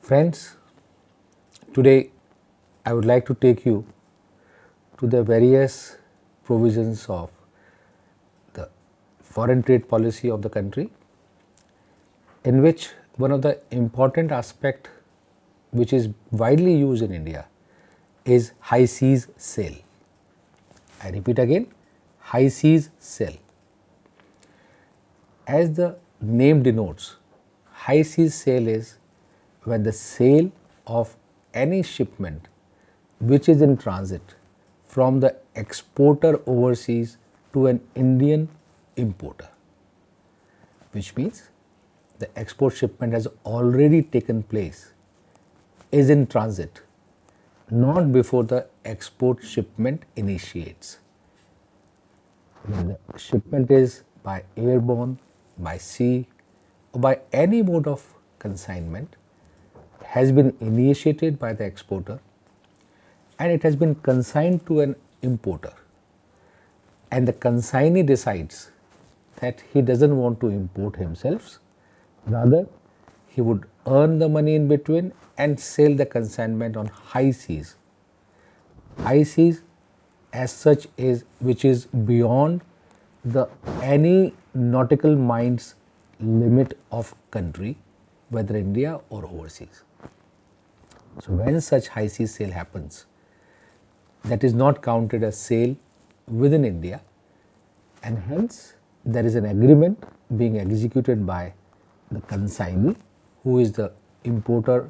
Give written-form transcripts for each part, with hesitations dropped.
Friends, today I would like to take you to the various provisions of the foreign trade policy of the country, in which one of the important aspect which is widely used in India is high seas sale. I repeat again, high seas sale. As the name denotes, high seas sale is when the sale of any shipment which is in transit from the exporter overseas to an Indian importer, which means the export shipment has already taken place, is in transit, not before the export shipment initiates. When the shipment is by airborne, by sea, or by any mode of consignment, has been initiated by the exporter and it has been consigned to an importer, and the consignee decides that he doesn't want to import himself, rather he would earn the money in between and sell the consignment on high seas. High seas as such is which is beyond the any nautical miles limit of country, whether India or overseas. So when such high seas sale happens, that is not counted as sale within India, and hence there is an agreement being executed by the consignee, who is the importer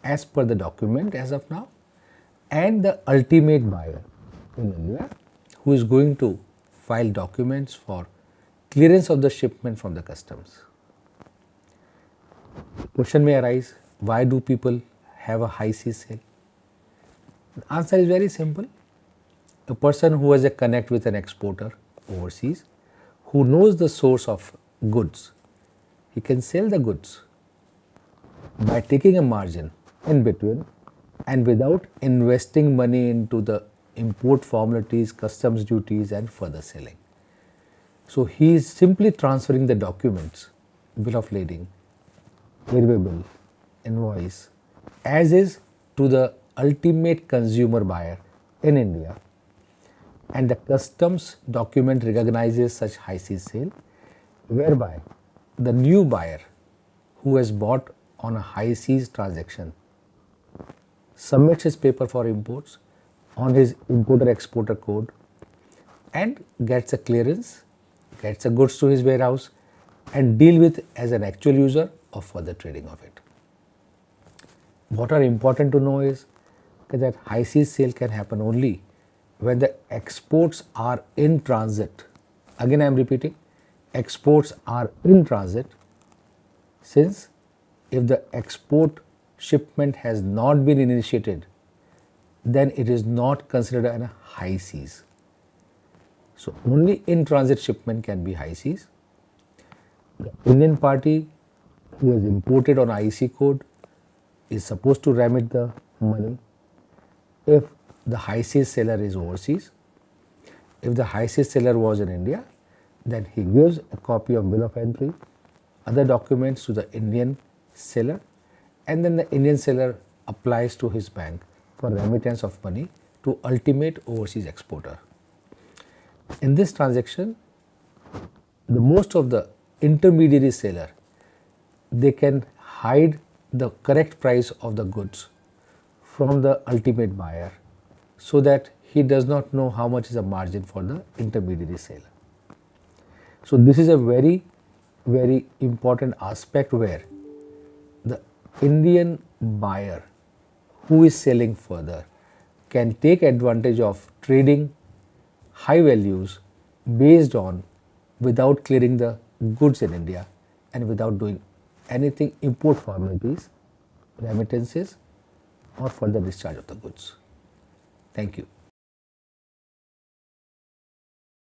as per the document as of now, and the ultimate buyer in India, who is going to file documents for clearance of the shipment from the customs. Question may arise, why do people have a high seas sale? The answer is very simple. A person who has a connect with an exporter overseas, who knows the source of goods, he can sell the goods by taking a margin in between and without investing money into the import formalities, customs duties and further selling. So he is simply transferring the documents, bill of lading, railway bill, invoice, as is to the ultimate consumer buyer in India, and the customs document recognizes such high seas sale, whereby the new buyer who has bought on a high seas transaction submits his paper for imports on his importer exporter code and gets a clearance, gets the goods to his warehouse and deal with as an actual user or further trading of it. What are important to know is that high seas sale can happen only when the exports are in transit. Again I am repeating, exports are in transit, since if the export shipment has not been initiated, then it is not considered a high seas. So only in transit shipment can be high seas. The Indian party who has imported on IC code is supposed to remit the money if the high seas seller is overseas. If the high seas seller was in India, then he gives a copy of bill of entry, other documents to the Indian seller, and then the Indian seller applies to his bank for remittance of money to ultimate overseas exporter. In this transaction, the most of the intermediary seller, they can hide the correct price of the goods from the ultimate buyer, so that he does not know how much is the margin for the intermediary seller. So this is a very, very important aspect where the Indian buyer who is selling further can take advantage of trading high values based on without clearing the goods in India and without doing anything import formalities, remittances or further discharge of the goods. Thank you.